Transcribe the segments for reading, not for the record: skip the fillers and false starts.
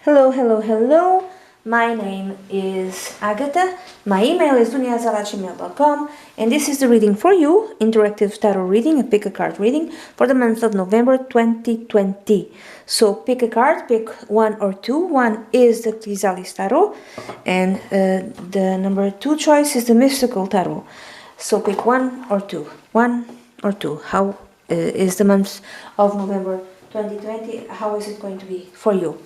Hello, hello, hello. My name is Agatha. My email is dunyazade@gmail.com, and this is the reading for you, interactive tarot reading, a pick a card reading for the month of November 2020. So pick a card, pick one or two. One is the Chrysalis Tarot, and the number two choice is the Mystical Tarot. So pick one or two. One or two. How is the month of November 2020? How is it going to be for you?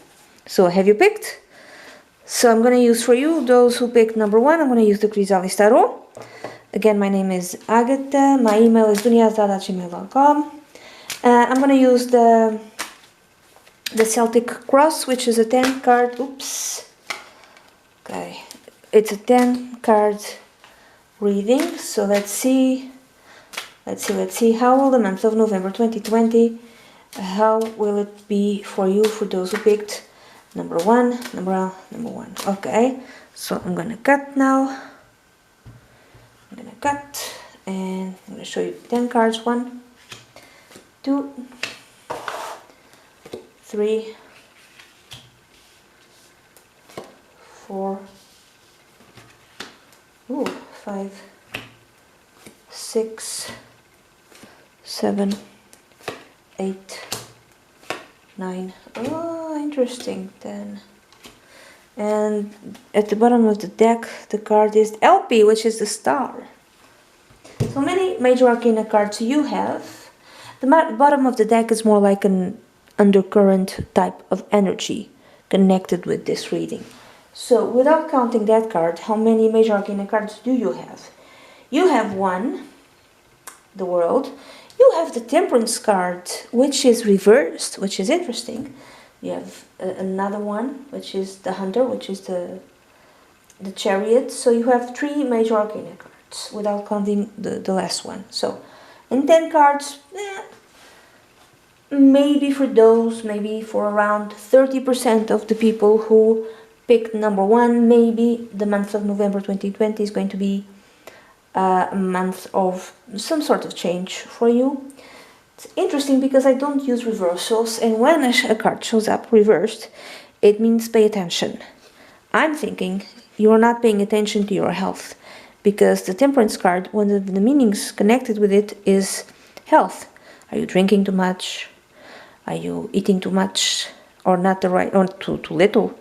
So have you picked? So I'm going to use for you, those who picked number one, I'm going to use the Chrysalis Tarot. Again, my name is Agatha. My email is dunyazade@gmail.com. I'm going to use the Celtic Cross, which is a 10 card. Oops. Okay. It's a 10 card reading. So let's see. Let's see. How will the month of November 2020, how will it be for you, for those who picked number one. Okay, so I'm gonna cut now. And I'm gonna show you 10 cards. 1, 2, 3, 4, 5, 6, 7, 8, 9. Oh, interesting. 10. And at the bottom of the deck, the card is LP, which is the star. So many major arcana cards you have. The bottom of the deck is more like an undercurrent type of energy connected with this reading. So without counting that card, how many major arcana cards do you have? You have one, the World. You have the Temperance card, which is reversed, which is interesting. You have another one, which is the Hunter, which is the Chariot. So you have 3 major arcana cards, without counting the last one. So in 10 cards, maybe for around 30% of the people who picked number one, maybe the month of November 2020 is going to be a month of some sort of change for you. It's interesting because I don't use reversals, and when a card shows up reversed, it means pay attention. I'm thinking you're not paying attention to your health, because the Temperance card, one of the meanings connected with it is health. Are you drinking too much? Are you eating too much, or not the right, or too little?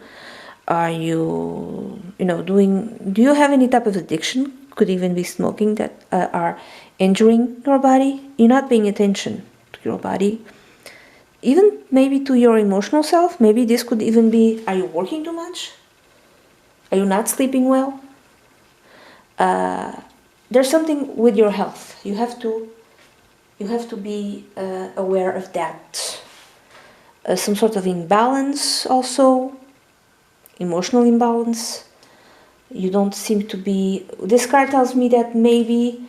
Are you, do you have any type of addiction? Could even be smoking, that are injuring your body. You're not paying attention to your body, even maybe to your emotional self. Maybe this could even be, are you working too much? Are you not sleeping well? There's something with your health. You have to be aware of that. Some sort of imbalance also, emotional imbalance. You don't seem to be, this card tells me that maybe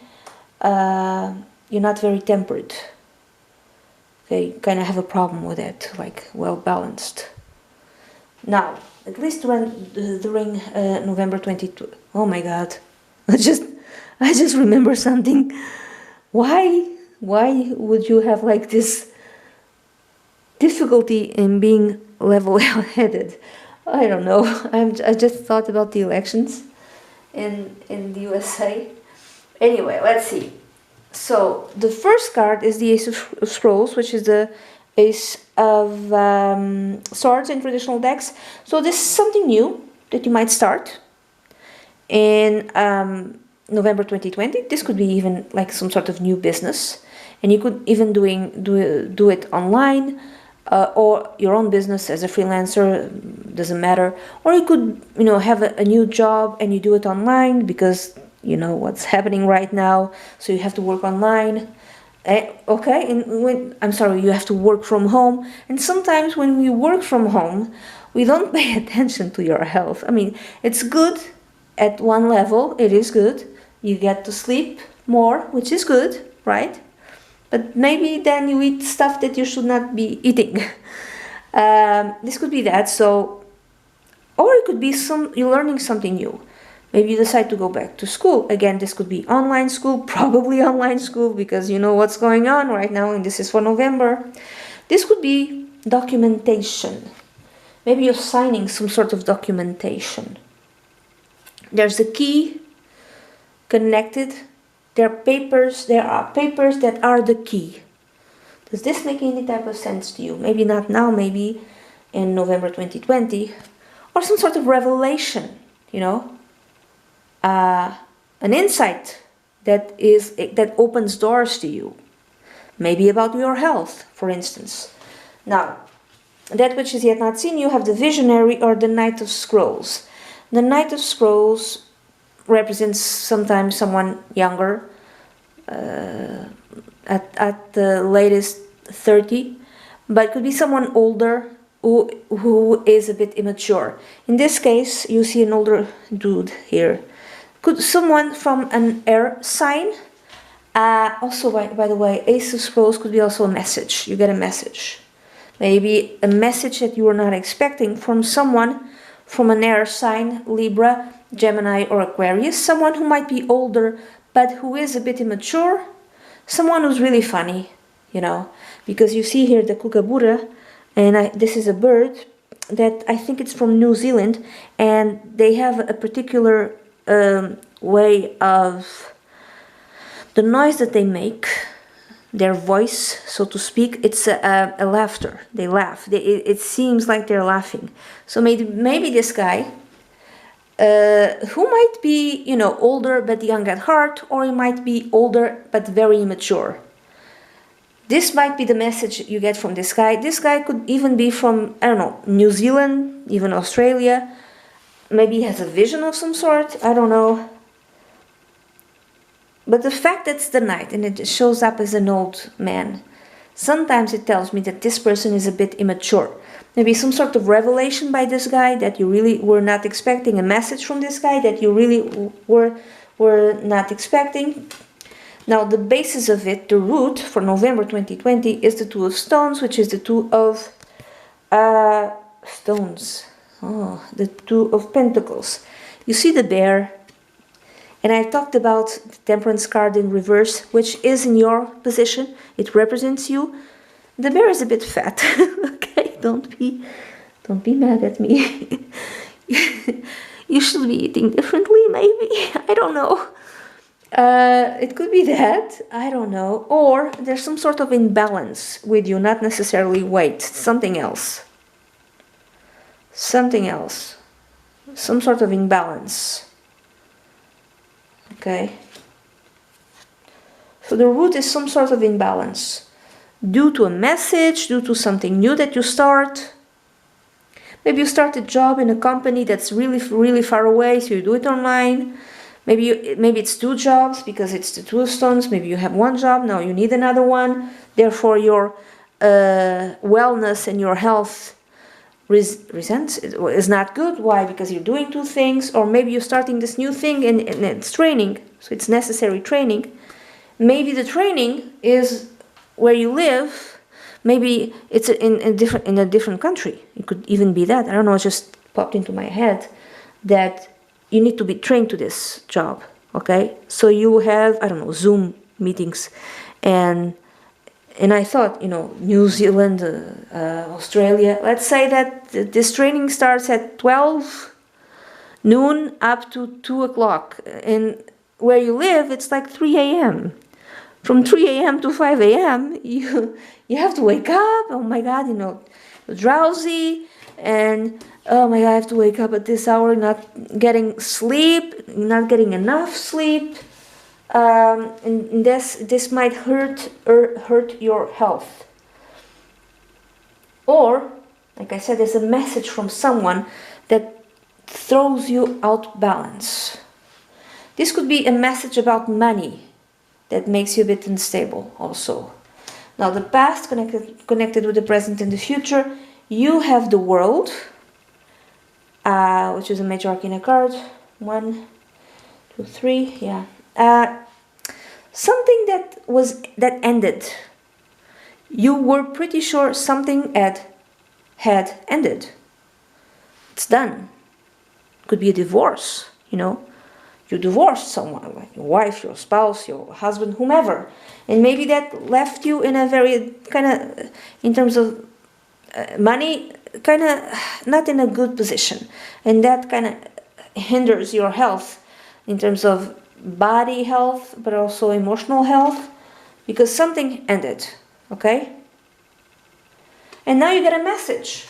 you're not very tempered. Okay, you kind of have a problem with it, like well balanced. Now, at least during November 22. Oh my God, I just remember something. Why would you have like this difficulty in being level-headed? I don't know. I just thought about the elections in the USA. Anyway, let's see. So the first card is the Ace of Scrolls, which is the Ace of Swords in traditional decks. So this is something new that you might start in November 2020. This could be even like some sort of new business, and you could even do it online. Or your own business as a freelancer, doesn't matter. Or you could, have a new job and you do it online because you know what's happening right now, so you have to work online. Okay, and you have to work from home. And sometimes when we work from home, we don't pay attention to your health. I mean, it's good at one level, it is good. You get to sleep more, which is good, right? But maybe then you eat stuff that you should not be eating. This could be that. So, or it could be you're learning something new. Maybe you decide to go back to school. Again, this could be online school, probably online school, because you know what's going on right now, and this is for November. This could be documentation. Maybe you're signing some sort of documentation. There's a key connected. There are papers that are the key. Does this make any type of sense to you? Maybe not now, maybe in November 2020. Or some sort of revelation, you know? An insight that opens doors to you. Maybe about your health, for instance. Now, that which is yet not seen, you have the visionary or the Knight of Scrolls. The Knight of Scrolls represents sometimes someone younger, at the latest 30, but could be someone older who is a bit immature. In this case, you see an older dude here. Could someone from an air sign. Also, by the way, Ace of Scrolls could be also a message. You get a message. Maybe a message that you were not expecting from someone from an air sign, Libra, Gemini or Aquarius. Someone who might be older but who is a bit immature. Someone who's really funny, you know. Because you see here the kookaburra, and this is a bird that I think it's from New Zealand, and they have a particular way of the noise that they make, their voice, so to speak. It's a laughter. They laugh. It seems like they're laughing. So maybe this guy, who might be, you know, older but young at heart, or he might be older but very immature. This might be the message you get from this guy. This guy could even be from, I don't know, New Zealand, even Australia. Maybe he has a vision of some sort. I don't know. But the fact that it's the night and it shows up as an old man, sometimes it tells me that this person is a bit immature. Maybe some sort of revelation by this guy that you really were not expecting, a message from this guy that you really were not expecting. Now the basis of it, the root for November 2020 is the Two of Stones, which is the Two of Stones. Oh, the Two of Pentacles. You see the bear. And I talked about the Temperance card in reverse, which is in your position. It represents you. The bear is a bit fat. Okay, don't be mad at me. You should be eating differently, maybe. I don't know. It could be that. I don't know. Or there's some sort of imbalance with you, not necessarily weight. Something else. Something else. Some sort of imbalance. Okay, so the root is some sort of imbalance due to a message, due to something new that you start. Maybe you start a job in a company that's really far away, so you do it online. Maybe it's two jobs because it's the Two of Stones. Maybe you have one job, now you need another one. Therefore, your wellness and your health is not good. Why? Because you're doing two things. Or maybe you're starting this new thing and it's training, so it's necessary training. Maybe the training is where you live. Maybe it's in a different country. It could even be that. I don't know, it just popped into my head that you need to be trained to this job. Okay, so you have, I don't know, Zoom meetings, and I thought, you know, New Zealand, Australia, let's say that this training starts at 12 noon up to 2 o'clock. And where you live, it's like 3 a.m. From 3 a.m. to 5 a.m., you have to wake up. Oh my God, you know, you're drowsy. And oh my God, I have to wake up at this hour, not getting sleep, not getting enough sleep. And this might hurt your health. Or, like I said, there's a message from someone that throws you out balance. This could be a message about money that makes you a bit unstable also. Now the past connected with the present and the future. You have the World, which is a major arcana card. 1, 2, 3, yeah. Something that ended. You were pretty sure something had ended. It's done. Could be a divorce, you know. You divorced someone, like your wife, your spouse, your husband, whomever. And maybe that left you in a very kind of, in terms of money, kind of not in a good position, and that kind of hinders your health in terms of body health, but also emotional health, because something ended, okay? And now you get a message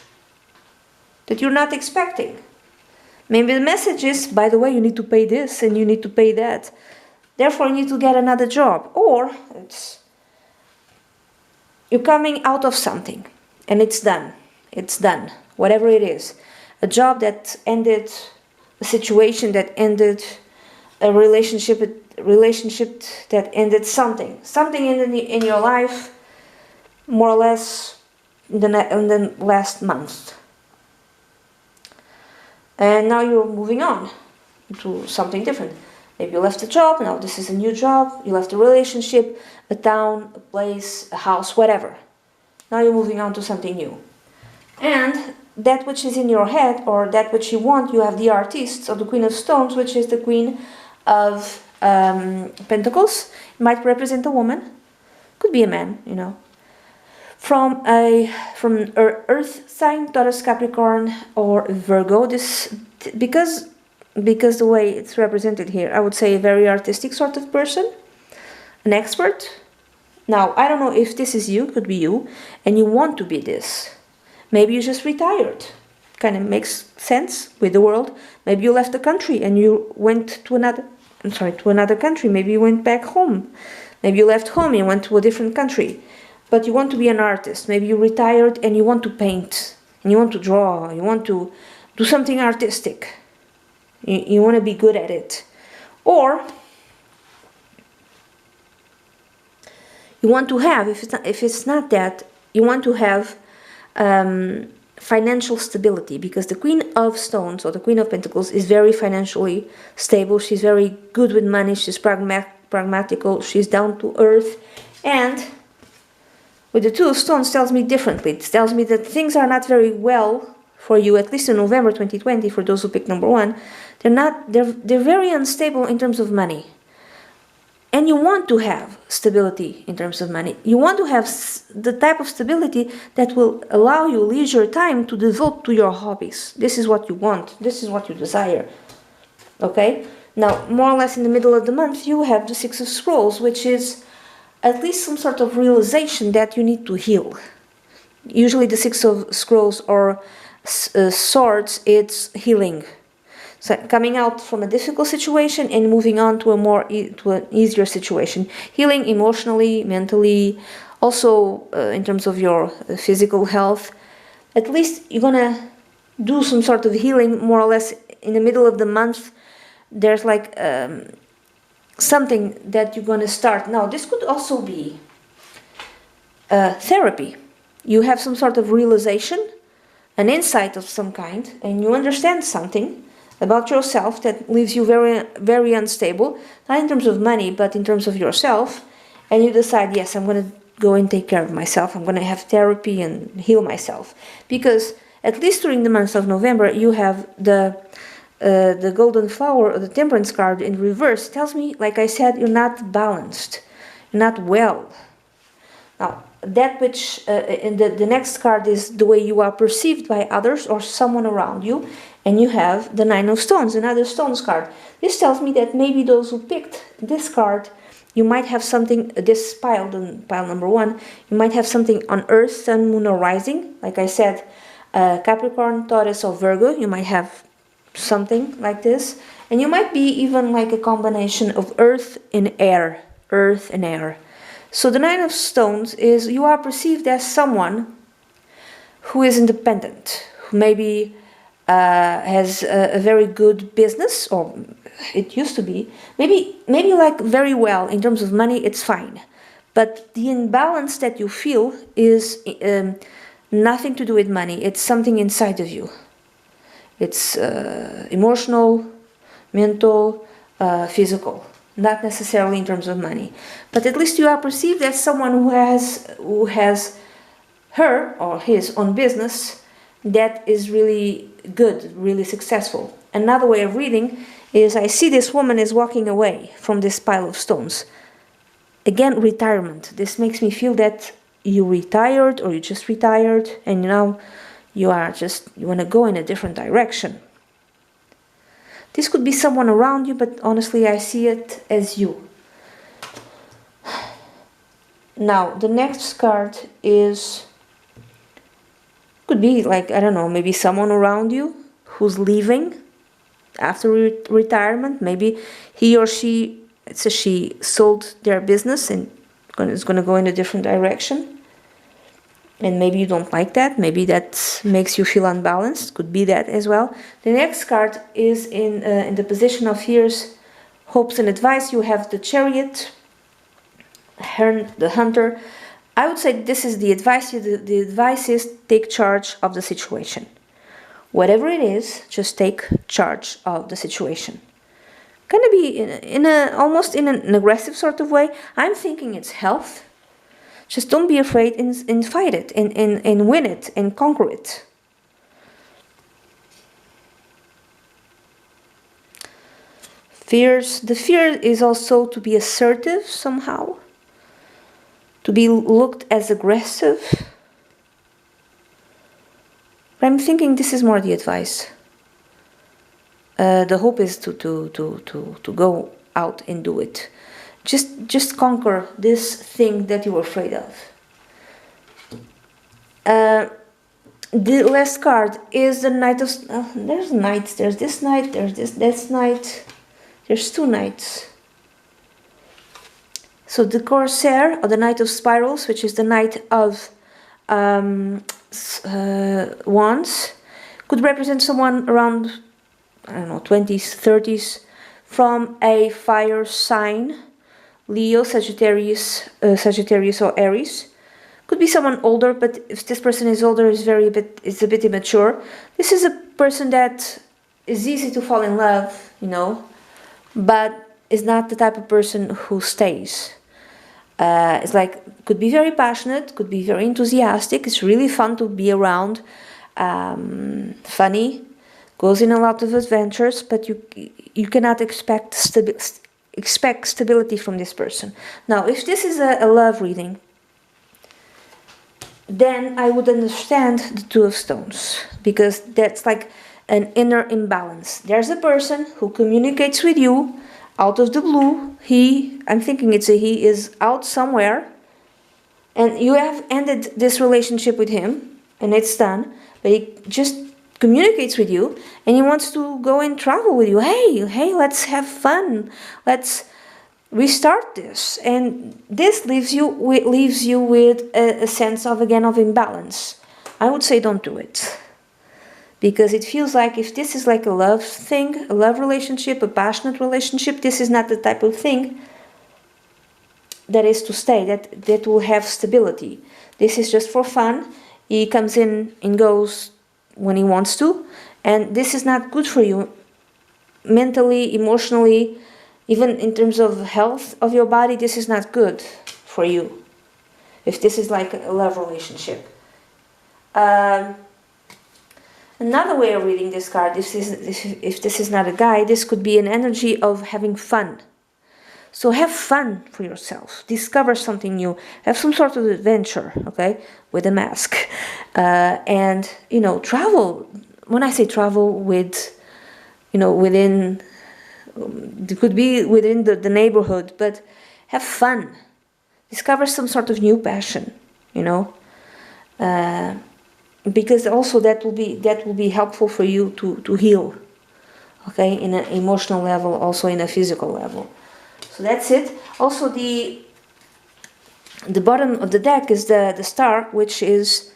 that you're not expecting. Maybe the message is, by the way, you need to pay this and you need to pay that. Therefore, you need to get another job. Or it's you're coming out of something and it's done. It's done. Whatever it is. A job that ended, a situation that ended, a relationship that ended, something in your life, more or less in the last month. And now you're moving on to something different. Maybe you left a job, now this is a new job, you left a relationship, a town, a place, a house, whatever. Now you're moving on to something new. And that which is in your head, or that which you want, you have the artist, or the Queen of Stones, which is the Queen of Pentacles. It might represent a woman, could be a man, you know. From Earth sign, Taurus, Capricorn, or Virgo. This because the way it's represented here, I would say a very artistic sort of person, an expert. Now, I don't know if this is you, could be you, and you want to be this. Maybe you just retired. Kind of makes sense with the world. Maybe you left the country and you went to another country. Maybe you went back home. Maybe you left home and went to a different country. But you want to be an artist. Maybe you retired and you want to paint, and you want to draw, you want to do something artistic. You want to be good at it. Or you want to have, if it's not that, you want to have financial stability, because the Queen of Stones, or the Queen of Pentacles, is very financially stable. She's very good with money. She's pragmatical. She's down to earth. And with the Two of Stones, tells me differently. It tells me that things are not very well for you, at least in November 2020, for those who picked number one. They're very unstable in terms of money. And you want to have stability in terms of money. You want to have the type of stability that will allow you leisure time to devote to your hobbies. This is what you want. This is what you desire. Okay? Now, more or less in the middle of the month, you have the Six of Scrolls, which is at least some sort of realization that you need to heal. Usually the Six of Scrolls or Swords, it's healing. So coming out from a difficult situation and moving on to an easier situation. Healing emotionally, mentally, also in terms of your physical health. At least you're gonna do some sort of healing more or less in the middle of the month. There's like something that you're going to start. Now, this could also be therapy. You have some sort of realization, an insight of some kind, and you understand something about yourself that leaves you very, very unstable, not in terms of money, but in terms of yourself, and you decide, yes, I'm going to go and take care of myself. I'm going to have therapy and heal myself. Because at least during the month of November, you have the golden flower, or the temperance card in reverse. Tells me, like I said, you're not balanced, you're not well. Now, that which in the next card is the way you are perceived by others or someone around you, and you have the Nine of Stones, another Stones card. This tells me that maybe those who picked this card, you might have something, this pile number one, you might have something on Earth, Sun, Moon, or Rising. Like I said, Capricorn, Taurus, or Virgo, you might have something like this, and you might be even like a combination of earth and air. So the Nine of Stones is you are perceived as someone who is independent, who maybe has a very good business, or it used to be, maybe like very well in terms of money, it's fine, but the imbalance that you feel is nothing to do with money. It's something inside of you. It's emotional, mental, physical, not necessarily in terms of money. But at least you are perceived as someone who has her or his own business that is really good, really successful. Another way of reading is I see this woman is walking away from this pile of stones. Again, retirement. This makes me feel that you retired or you just retired and now You want to go in a different direction. This could be someone around you, but honestly, I see it as you. Now, the next card could be like, I don't know, maybe someone around you who's leaving after retirement. Maybe he or she, it's a she, sold their business and is going to go in a different direction. And maybe you don't like that. Maybe that makes you feel unbalanced. Could be that as well. The next card is in the position of fears, hopes and advice. You have the Chariot, the Hunter. I would say this is the advice. The advice is take charge of the situation. Whatever it is, just take charge of the situation. Going to be almost in an aggressive sort of way. I'm thinking it's health. Just don't be afraid and fight it and win it and conquer it. The fear is also to be assertive somehow, to be looked as aggressive. But I'm thinking this is more the advice. The hope is to go out and do it. Just conquer this thing that you're afraid of. The last card is the Knight of... there's knights. There's this knight. There's this knight. There's two knights. So the Corsair, or the Knight of Spirals, which is the Knight of Wands, could represent someone around, I don't know, 20s, 30s, from a fire sign. Leo, Sagittarius or Aries. Could be someone older, but if this person is older, is a bit immature. This is a person that is easy to fall in love, but is not the type of person who stays. It's like, could be very passionate, could be very enthusiastic. It's really fun to be around. Funny, goes in a lot of adventures, but you cannot expect stability from this person. Now, if this is a love reading, then I would understand the Two of Stones, because that's like an inner imbalance. There's a person who communicates with you out of the blue. I'm thinking it's a he, is out somewhere, and you have ended this relationship with him, and it's done, but he just communicates with you and he wants to go and travel with you. Hey, let's have fun, let's restart this. And this leaves you with a sense of imbalance. I would say don't do it, because it feels like if this is like a love thing, a love relationship, a passionate relationship, this is not the type of thing that is to stay, that will have stability. This is just for fun. He comes in and goes when he wants to, and this is not good for you mentally, emotionally, even in terms of health of your body. This is not good for you if this is like a love relationship. Another way of reading this card, if this is not a guy, this could be an energy of having fun. So have fun for yourself. Discover something new. Have some sort of adventure, okay, with a mask. And, travel. When I say travel with, within, it could be within the neighborhood, but have fun. Discover some sort of new passion, because also that will be helpful for you to heal, okay, in an emotional level, also in a physical level. So that's it. Also, the bottom of the deck is the Star, which is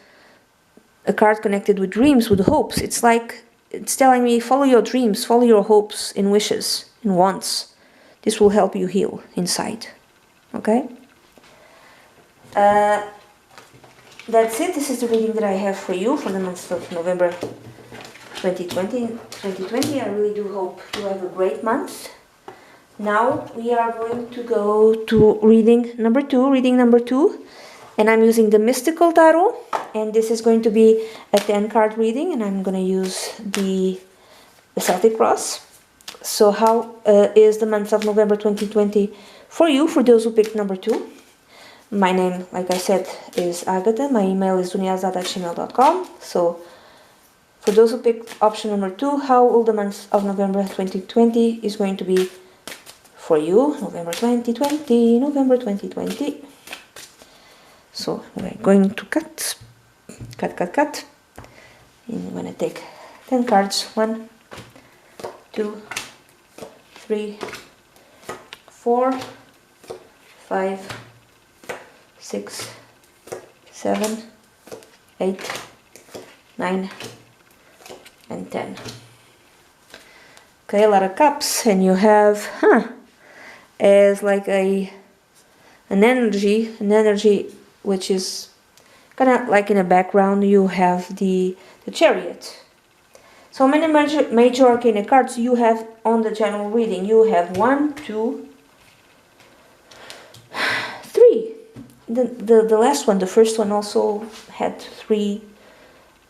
a card connected with dreams, with hopes. It's like it's telling me, follow your dreams, follow your hopes and wishes and wants. This will help you heal inside. Okay? That's it. This is the reading that I have for you for the month of November 2020. I really do hope you have a great month. Now we are going to go to reading number two, and I'm using the Mystical Tarot, and this is going to be a 10-card reading, and I'm going to use the Celtic Cross. So how is the month of November 2020 for you, for those who picked number 2? My name, like I said, is Agatha. My email is dunyazade@gmail.com. So For those who picked option number 2, how will the month of November 2020 is going to be for you? November 2020, November 2020. So we're going to cut. And I'm going to take 10 cards. 1, 2, 3, 4, 5, 6, 7, 8, 9, and 10. Okay, a lot of cups, and you have as like an energy which is kind of like in the background. You have the Chariot. So many major arcana cards you have on the general reading. You have 1, 2, 3. The last one, the first one, also had 3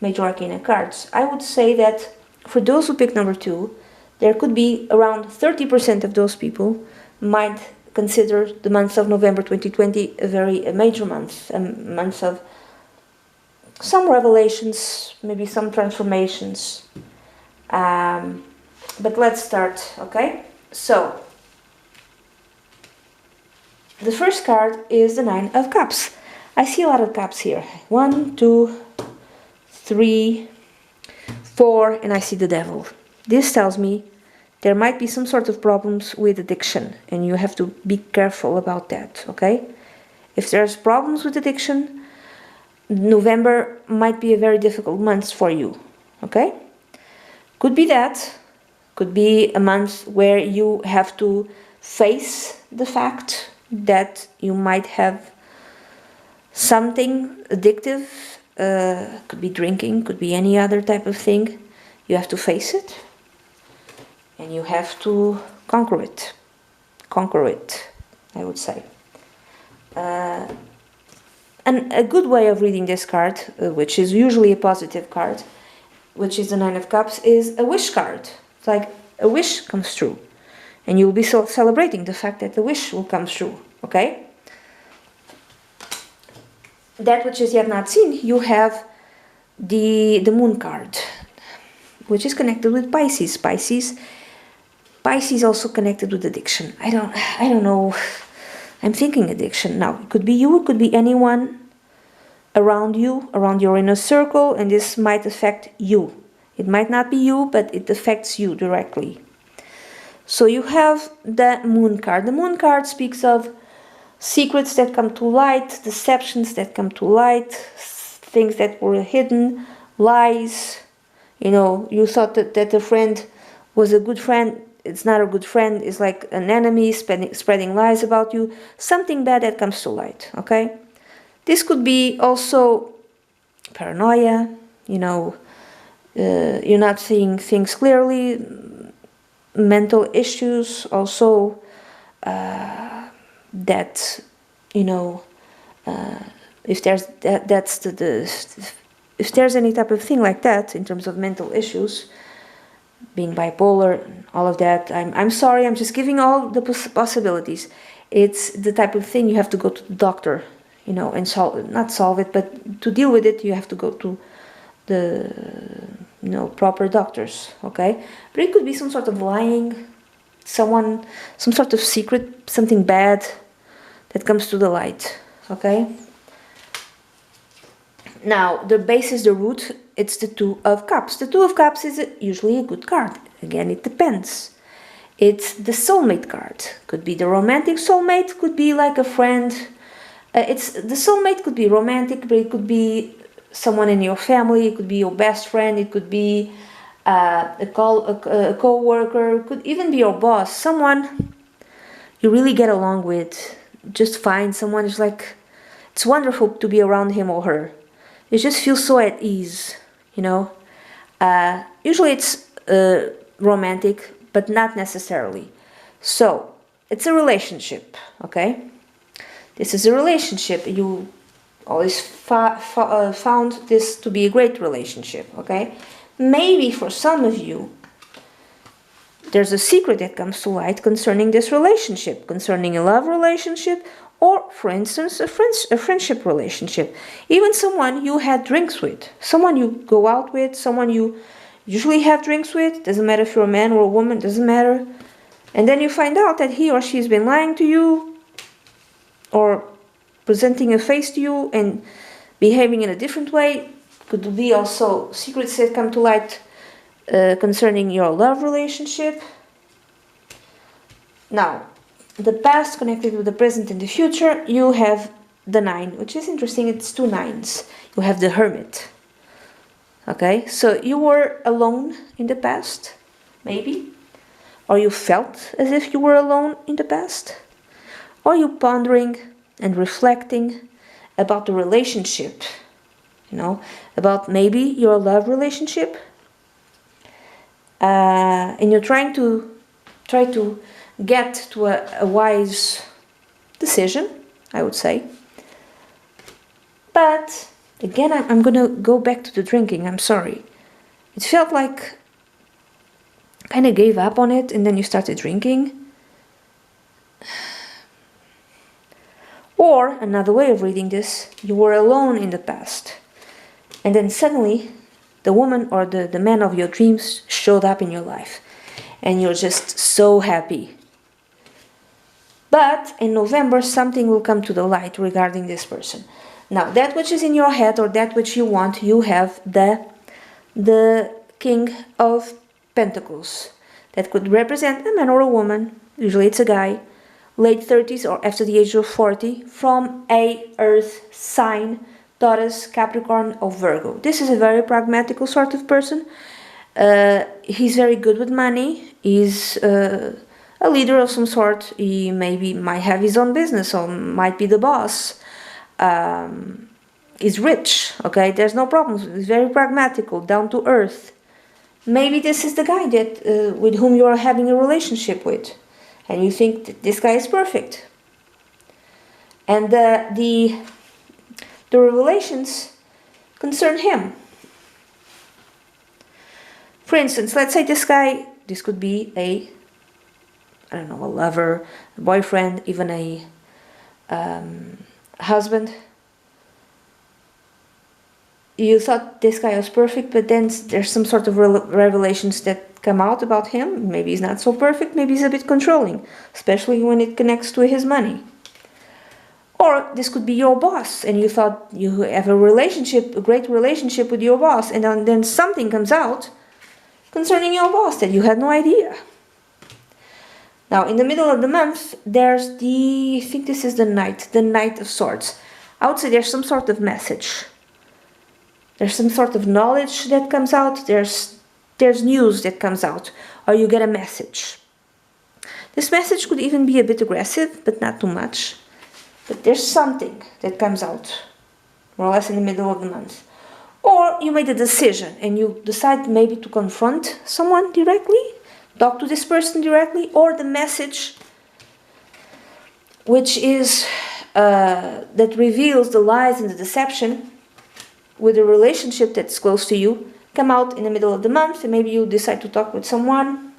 major arcana cards. I would say that for those who pick number 2, there could be around 30% of those people might consider the month of November 2020 a major month, a month of some revelations, maybe some transformations. But let's start, okay? So, the first card is the 9 of Cups. I see a lot of cups here. 1, 2, 3, 4, and I see the Devil. This tells me there might be some sort of problems with addiction, and you have to be careful about that, okay? If there's problems with addiction, November might be a very difficult month for you, okay? Could be that. Could be a month where you have to face the fact that you might have something addictive. Could be drinking, could be any other type of thing. You have to face it, and you have to conquer it. Conquer it, I would say. And a good way of reading this card, which is usually a positive card, which is the 9 of Cups, is a wish card. It's like a wish comes true. And you'll be celebrating the fact that the wish will come true, okay? That which is yet not seen, you have the Moon card, which is connected with Pisces. Pisces also connected with addiction. I don't know. I'm thinking addiction. Now, it could be you, it could be anyone around you, around your inner circle, and this might affect you. It might not be you, but it affects you directly. So you have the Moon card. The Moon card speaks of secrets that come to light, deceptions that come to light, things that were hidden, lies. You know, you thought that a friend was a good friend. It's not a good friend. It's like an enemy spreading lies about you. Something bad that comes to light, okay? This could be also paranoia, you know, you're not seeing things clearly, mental issues also, that, you know, if there's if there's any type of thing like that in terms of mental issues, being bipolar, all of that, I'm sorry, I'm just giving all the possibilities. It's the type of thing you have to go to the doctor, you know, and not solve it, but to deal with it, you have to go to the, you know, proper doctors, okay? But it could be some sort of lying, some sort of secret, something bad that comes to the light, okay? Now, the base is the root, it's the 2 of Cups. The 2 of Cups is usually a good card. Again, it depends. It's the soulmate card. Could be the romantic soulmate, could be like a friend. The soulmate could be romantic, but it could be someone in your family, it could be your best friend, it could be a co-worker, it could even be your boss, someone you really get along with. Just find someone who's like, it's wonderful to be around him or her. You just feel so at ease, you know. Usually it's romantic, but not necessarily. So, it's a relationship, okay? This is a relationship. You always found this to be a great relationship, okay? Maybe for some of you, there's a secret that comes to light concerning this relationship, concerning a love relationship, Or, for instance, a friendship relationship. Even someone you had drinks with. Someone you go out with, someone you usually have drinks with. Doesn't matter if you're a man or a woman, doesn't matter. And then you find out that he or she has been lying to you, or presenting a face to you and behaving in a different way. Could be also secrets that come to light concerning your love relationship. Now, the past connected with the present and the future, you have the 9, which is interesting. It's 2 9s. You have the Hermit. Okay, so you were alone in the past, maybe, or you felt as if you were alone in the past, or you pondering and reflecting about the relationship, about maybe your love relationship, and you're trying to get to a wise decision, I would say. But again, I'm gonna go back to the drinking. I'm sorry. It felt like kind of gave up on it, and then you started drinking. Or another way of reading this, you were alone in the past, and then suddenly the woman or the man of your dreams showed up in your life, and you're just so happy. But in November, something will come to the light regarding this person. Now, that which is in your head, or that which you want, you have the King of Pentacles. That could represent a man or a woman, usually it's a guy, late 30s or after the age of 40, from a earth sign, Taurus, Capricorn or Virgo. This is a very pragmatical sort of person. He's very good with money. He's a leader of some sort. He might have his own business or might be the boss. He's rich, okay? There's no problems. He's very pragmatical, down to earth. Maybe this is the guy that with whom you are having a relationship with, and you think that this guy is perfect. And the revelations concern him. For instance, let's say this could be a lover, a boyfriend, even a husband. You thought this guy was perfect, but then there's some sort of revelations that come out about him. Maybe he's not so perfect, maybe he's a bit controlling, especially when it connects to his money. Or this could be your boss, and you thought you have a great relationship with your boss, and then something comes out concerning your boss that you had no idea. Now, in the middle of the month, there's I think this is the Knight of Swords. I would say there's some sort of message. There's some sort of knowledge that comes out. There's news that comes out, or you get a message. This message could even be a bit aggressive, but not too much. But there's something that comes out, more or less in the middle of the month. Or you made a decision and you decide maybe to confront someone directly, talk to this person directly, or the message which is that reveals the lies and the deception with a relationship that's close to you come out in the middle of the month, and maybe you decide to talk with someone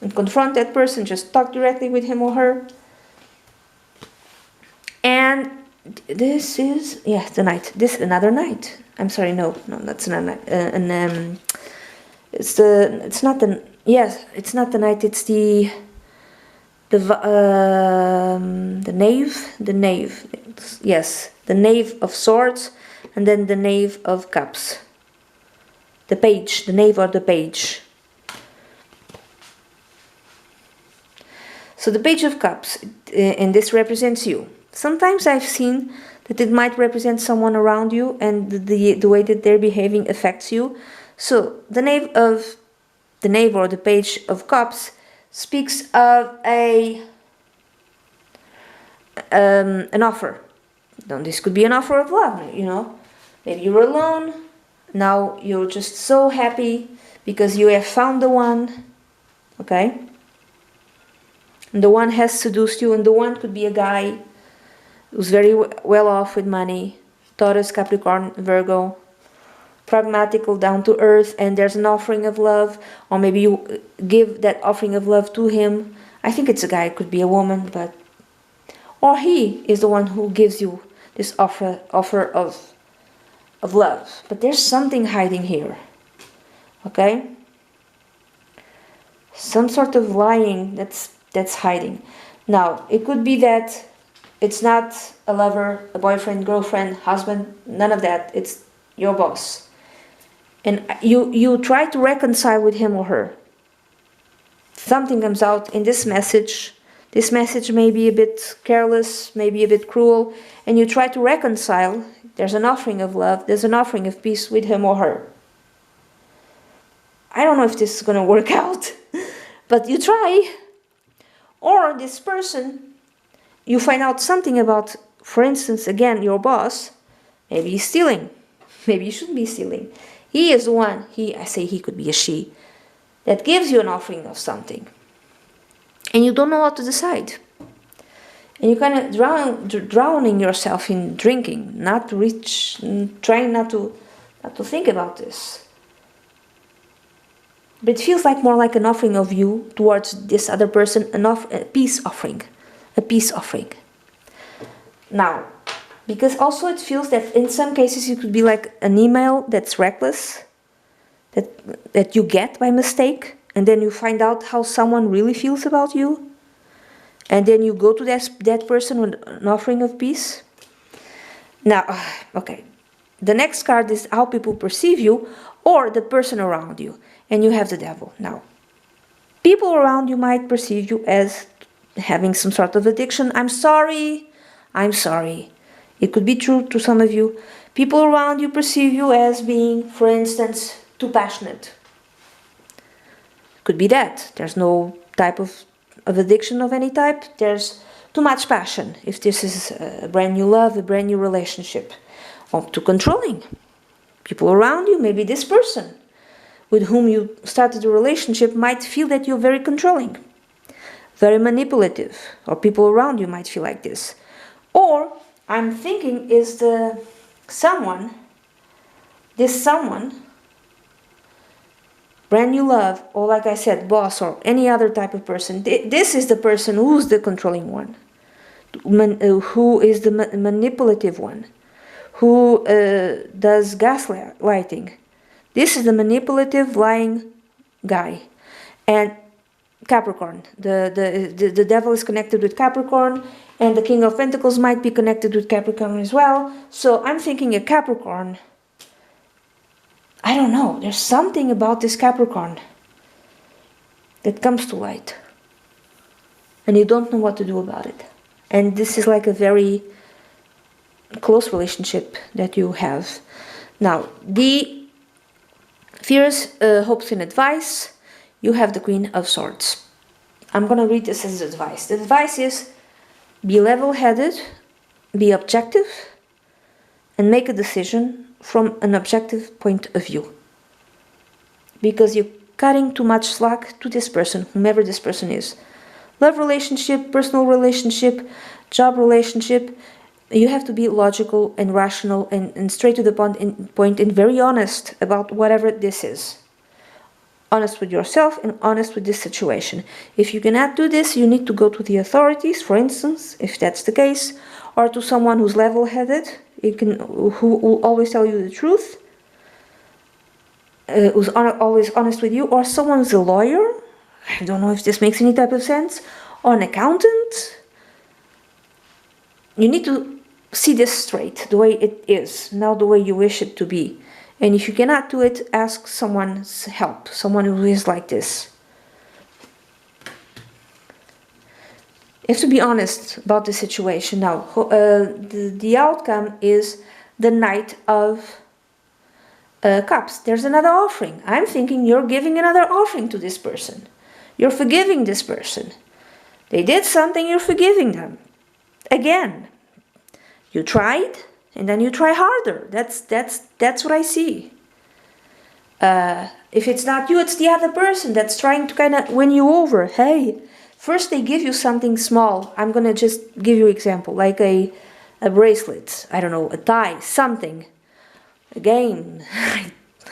and confront that person, just talk directly with him or her. And this is, the Knight. This is another Knight. I'm sorry, no, that's not Knight. It's not the Knight. It's the Knave. Yes, the Knave of Swords, and then the Knave of Cups. The Page, the Knave or the Page. So the Page of Cups, and this represents you. Sometimes I've seen that it might represent someone around you, and the way that they're behaving affects you. So the Knave or the Page of Cups speaks of an offer. This could be an offer of love, Maybe you're alone, now you're just so happy because you have found the one, okay? And the one has seduced you, and the one could be a guy who's very well off with money, Taurus, Capricorn, Virgo, pragmatical, down to earth, and there's an offering of love, or maybe you give that offering of love to him. I think it's a guy, it could be a woman, or he is the one who gives you this offer of love. But there's something hiding here. Okay? Some sort of lying that's hiding. Now, it could be that it's not a lover, a boyfriend, girlfriend, husband, none of that. It's your boss. And you try to reconcile with him or her. Something comes out in this message. This message may be a bit careless, maybe a bit cruel, and you try to reconcile. There's an offering of love, there's an offering of peace with him or her. I don't know if this is going to work out, but you try. Or this person, you find out something about, for instance, again, your boss. Maybe he's stealing. Maybe you shouldn't be stealing. He is the one, I say he, could be a she, that gives you an offering of something. And you don't know what to decide. And you kind of drowning yourself in drinking, not to reach, trying not to think about this. But it feels like more like an offering of you towards this other person, a peace offering. A peace offering. Now, because also it feels that in some cases it could be like an email that's reckless, that you get by mistake, and then you find out how someone really feels about you, and then you go to that person with an offering of peace. Now, okay, the next card is how people perceive you, or the person around you, and you have the devil. Now, people around you might perceive you as having some sort of addiction. I'm sorry. It could be true to some of you. People around you perceive you as being, for instance, too passionate. Could be that. There's no type of addiction of any type. There's too much passion. If this is a brand new love, a brand new relationship. Or too controlling. People around you, maybe this person with whom you started a relationship might feel that you're very controlling. Very manipulative. Or people around you might feel like this. Or, I'm thinking, is this someone, brand new love, or like I said, boss, or any other type of person. This is the person who's the controlling one, who is the manipulative one, who does gaslighting. This is the manipulative, lying guy. And Capricorn, the devil is connected with Capricorn, and the King of Pentacles might be connected with Capricorn as well. So I'm thinking a Capricorn. I don't know, there's something about this Capricorn that comes to light. And you don't know what to do about it. And this is like a very close relationship that you have. Now, the fears, hopes and advice, you have the Queen of Swords. I'm going to read this as advice. The advice is, be level-headed, be objective, and make a decision from an objective point of view. Because you're cutting too much slack to this person, whomever this person is. Love relationship, personal relationship, job relationship. You have to be logical and rational and straight to the point and very honest about whatever this is. Honest with yourself and honest with this situation. If you cannot do this, you need to go to the authorities, for instance, if that's the case, or to someone who's level-headed, who will always tell you the truth, who's always honest with you, or someone who's a lawyer. I don't know if this makes any type of sense, or an accountant. You need to see this straight, the way it is, not the way you wish it to be. And if you cannot do it, ask someone's help, someone who is like this. You have to be honest about the situation. Now, the outcome is the Knight of Cups. There's another offering. I'm thinking you're giving another offering to this person. You're forgiving this person. They did something, you're forgiving them. Again, you tried, and then you try harder. That's what I see. If it's not you, it's the other person that's trying to kind of win you over. Hey, first they give you something small. I'm going to just give you an example, like a bracelet, I don't know, a tie, something. A game,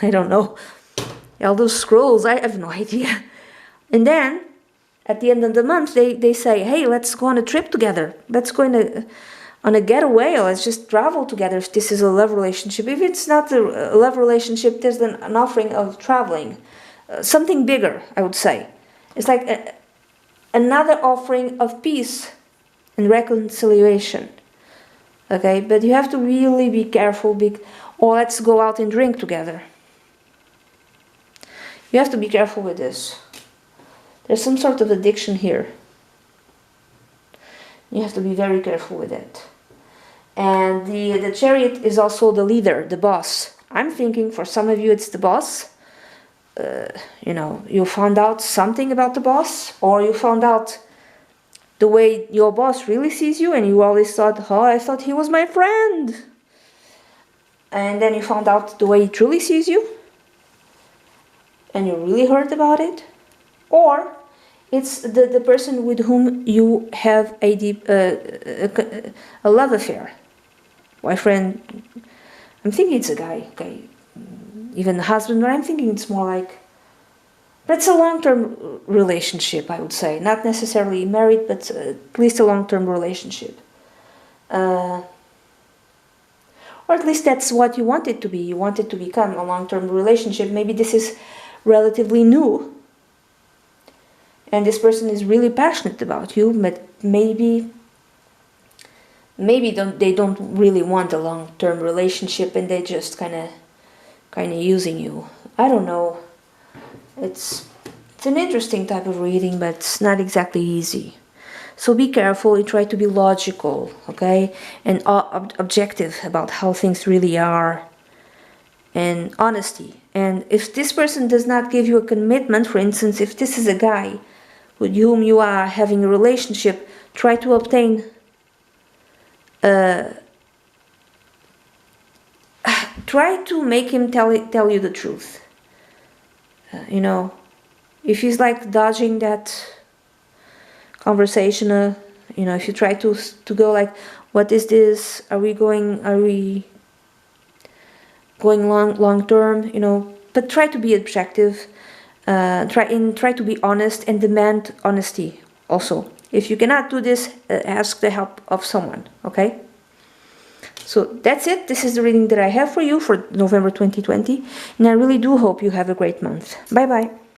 I don't know. All those scrolls, I have no idea. And then at the end of the month, they say, hey, let's go on a trip together. Let's go on a getaway, or let's just travel together if this is a love relationship. If it's not a love relationship, there's an offering of traveling. Something bigger, I would say. It's like another offering of peace and reconciliation. Okay, but you have to really be careful, or let's go out and drink together. You have to be careful with this. There's some sort of addiction here. You have to be very careful with it. And the Chariot is also the leader, the boss. I'm thinking for some of you it's the boss. You found out something about the boss, or you found out the way your boss really sees you, and you always thought, oh, I thought he was my friend. And then you found out the way he truly sees you, and you really hurt about it. Or it's the person with whom you have a deep a love affair. Boyfriend, I'm thinking it's a guy, okay, even the husband, but I'm thinking it's more like, but it's a long-term relationship, I would say. Not necessarily married, but at least a long-term relationship. Or at least that's what you want it to be. You want it to become a long-term relationship. Maybe this is relatively new, and this person is really passionate about you, but maybe they don't really want a long-term relationship, and they just kind of using you. I don't know. It's an interesting type of reading, but it's not exactly easy. So be careful. You try to be logical, okay, and objective about how things really are, and honesty. And if this person does not give you a commitment, for instance, if this is a guy with whom you are having a relationship, try to obtain try to make him tell you the truth. If he's like dodging that conversation, if you try to go like, what is this? Are we going long term? But try to be objective. Try to be honest and demand honesty also. If you cannot do this, ask the help of someone. Okay. So that's it. This is the reading that I have for you for November 2020, and I really do hope you have a great month. Bye bye.